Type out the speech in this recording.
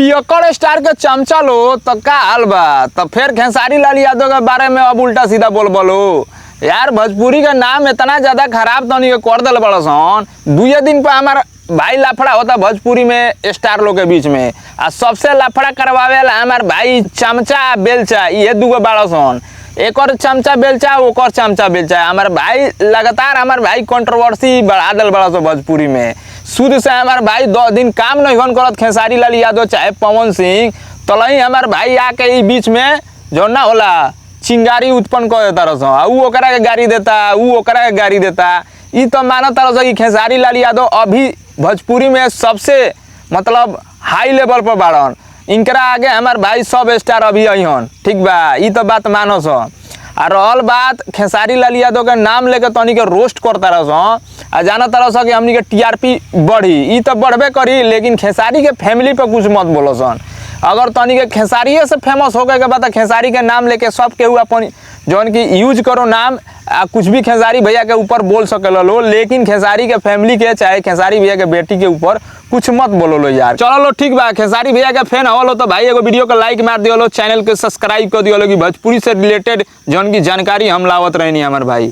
पियक्कड़ स्टार के चमचा लो तो का हाल बा। तो फिर खेसारी लाल यादव के बारे में अब उल्टा सीधा बोल बोलो यार। भोजपुरी का नाम इतना ज्यादा खराब तो नहीं कर दिल बड़ा सन। दुए दिन पर हमारा भाई लाफड़ा होता भोजपुरी में स्टार लोग के बीच में, आ सबसे लाफड़ा करवावे ला हमार भाई चमचा बेलचा, ये दूगो बड़ा सन। एक और चमचा बेलचा, ओकर चमचा बेलचा। हमार भाई लगातार हमार भाई कंट्रोवर्सी बढ़ा दिल बड़ा सन भोजपुरी में। शुद्ध से हमार भाई 2 दिन काम नहीं होन करत खेसारी लाल यादव चाहे पवन सिंह, तो लही हमार भाई आके ई बीच में जो ना होला चिंगारी उत्पन्न कर देता रह। ऊ ओकरा के गाड़ी देता, ऊ ओकरा के गाड़ी देता। ई तो मानत रह कि खेसारी लाल यादव अभी भोजपुरी में सबसे मतलब हाई लेवल पर बाड़न। इनकरा आगे हमार भाई सब स्टार अभी अहन, ठीक बा, ई तो बात मानो सो। आ रहल बात खेसारी लाल यादव के नाम लेके तनी के रोस्ट करता रह आ जाना तरह कि हमनी के टीआरपी बढ़ी, ई तो बढ़बे करी, लेकिन खेसारी के फैमिली पे कुछ मत बोलो सन। अगर तनी के खेसारिये से फेमस हो गए के बाद खेसारी के नाम लेके सब केहू अपन जौन की यूज करो नाम, कुछ भी खेसारी भैया के ऊपर बोल सके लो, लेकिन खेसारी के फैमिली के चाहे खेसारी भैया के बेटी के ऊपर कुछ मत बोलो लो यार। चलो लो ठीक बा, खेसारी भैया के फैन हो लो तो भाई एगो वीडियो को लाइक मार दियो लो, चैनल को सब्सक्राइब कर दियो लो कि भोजपुरी से रिलेटेड जौन की जानकारी हम लावत रहनी हमार भाई।